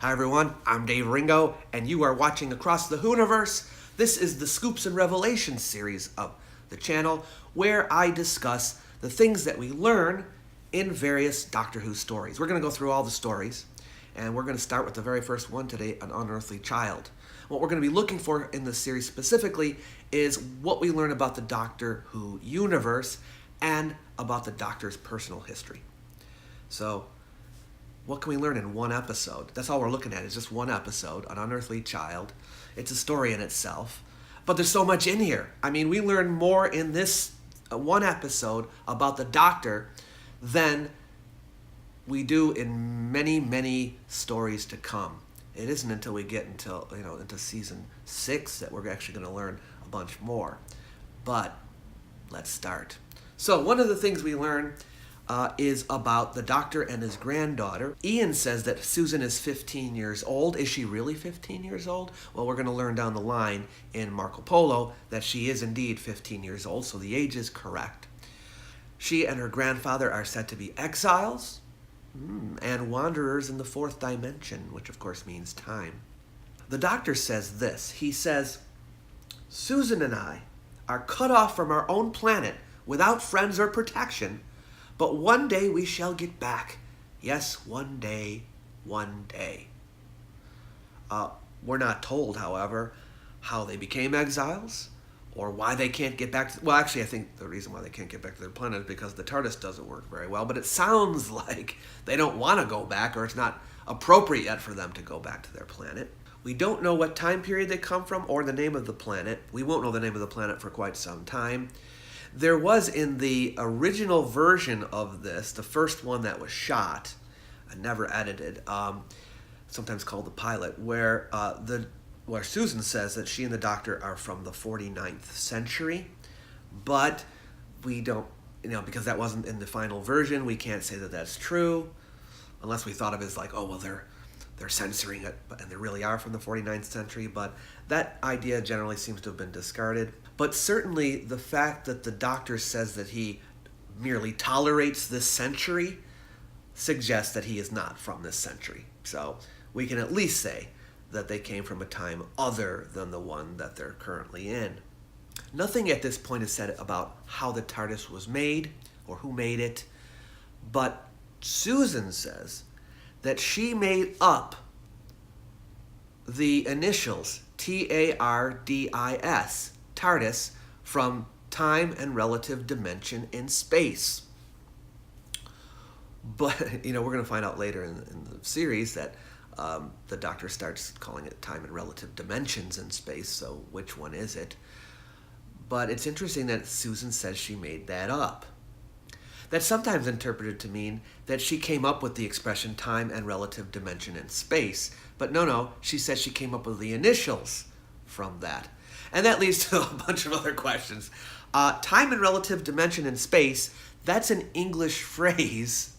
Hi everyone, I'm Dave Ringo, and you are watching Across the Whoniverse. This is the Scoops and Revelations series of the channel, where I discuss the things that we learn in various Doctor Who stories. We're going to go through all the stories, and we're going to start with the very first one today, An Unearthly Child. What we're going to be looking for in this series specifically is what we learn about the Doctor Who universe and about the Doctor's personal history. So, what can we learn in one episode? That's all we're looking at, is just one episode, An Unearthly Child. It's a story in itself, but there's so much in here. I mean, we learn more in this one episode about the Doctor than we do in many, many stories to come. It isn't until we get into season 6 that we're actually going to learn a bunch more. But let's start. So one of the things we learn is about the Doctor and his granddaughter. Ian says that Susan is 15 years old. Is she really 15 years old? Well, we're going to learn down the line in Marco Polo that she is indeed 15 years old, so the age is correct. She and her grandfather are said to be exiles and wanderers in the fourth dimension, which of course means time. The Doctor says this. He says, "Susan and I are cut off from our own planet without friends or protection, but one day we shall get back. Yes, one day, one day." We're not told, however, how they became exiles or why they can't get back. Well, actually, I think the reason why they can't get back to their planet is because the TARDIS doesn't work very well, but it sounds like they don't want to go back, or it's not appropriate yet for them to go back to their planet. We don't know what time period they come from or the name of the planet. We won't know the name of the planet for quite some time. There was, in the original version of this, the first one that was shot, and never edited, sometimes called the pilot, where Susan says that she and the Doctor are from the 49th century, but we don't, because that wasn't in the final version, we can't say that that's true, unless we thought of it as like, oh, well, they're censoring it, and they really are from the 49th century, but that idea generally seems to have been discarded. But certainly the fact that the Doctor says that he merely tolerates this century suggests that he is not from this century. So we can at least say that they came from a time other than the one that they're currently in. Nothing at this point is said about how the TARDIS was made or who made it, but Susan says that she made up the initials TARDIS, TARDIS, from time and relative dimension in space. But, we're going to find out later in the series that the Doctor starts calling it time and relative dimensions in space, so which one is it? But it's interesting that Susan says she made that up. That's sometimes interpreted to mean that she came up with the expression time and relative dimension in space. But no, she says she came up with the initials from that. And that leads to a bunch of other questions. Time and relative dimension in space, that's an English phrase,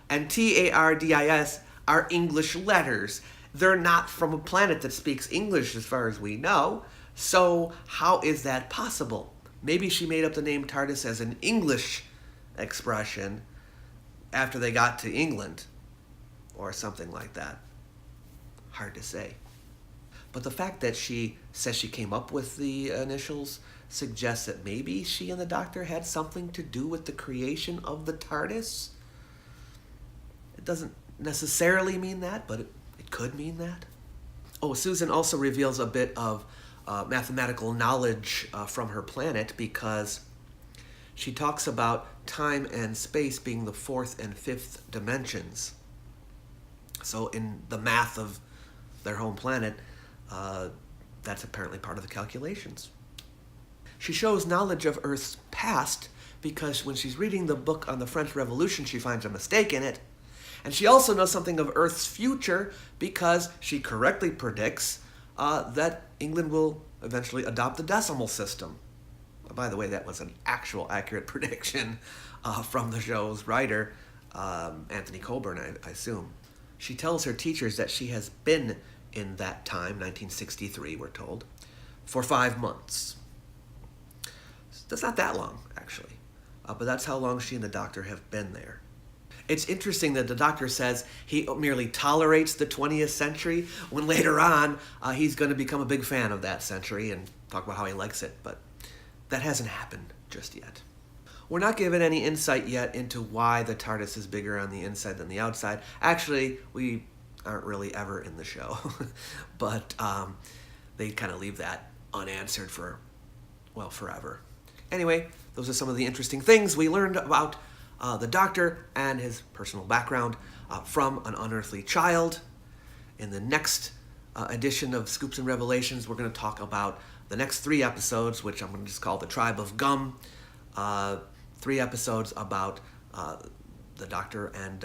and TARDIS are English letters. They're not from a planet that speaks English as far as we know, so how is that possible? Maybe she made up the name TARDIS as an English expression after they got to England, or something like that. Hard to say. But the fact that she says she came up with the initials suggests that maybe she and the Doctor had something to do with the creation of the TARDIS. It doesn't necessarily mean that, but it could mean that. Oh, Susan also reveals a bit of mathematical knowledge from her planet, because she talks about time and space being the fourth and fifth dimensions. So in the math of their home planet, that's apparently part of the calculations. She shows knowledge of Earth's past because when she's reading the book on the French Revolution, she finds a mistake in it. And she also knows something of Earth's future because she correctly predicts that England will eventually adopt the decimal system. By the way, that was an actual accurate prediction from the show's writer, Anthony Coburn, I assume. She tells her teachers that she has been in that time, 1963, we're told, for 5 months. That's not that long, actually. But that's how long she and the Doctor have been there. It's interesting that the Doctor says he merely tolerates the 20th century, when later on he's going to become a big fan of that century and talk about how he likes it, but that hasn't happened just yet. We're not given any insight yet into why the TARDIS is bigger on the inside than the outside. Actually, we aren't really ever in the show, but they kind of leave that unanswered for, well, forever. Anyway, those are some of the interesting things we learned about the Doctor and his personal background from An Unearthly Child. In the next edition of Scoops and Revelations, we're going to talk about the next 3 episodes, which I'm going to just call The Tribe of Gum. 3 episodes about the Doctor and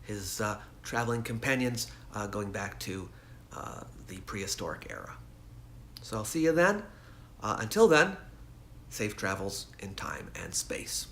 his traveling companions going back to the prehistoric era. So I'll see you then. Until then, safe travels in time and space.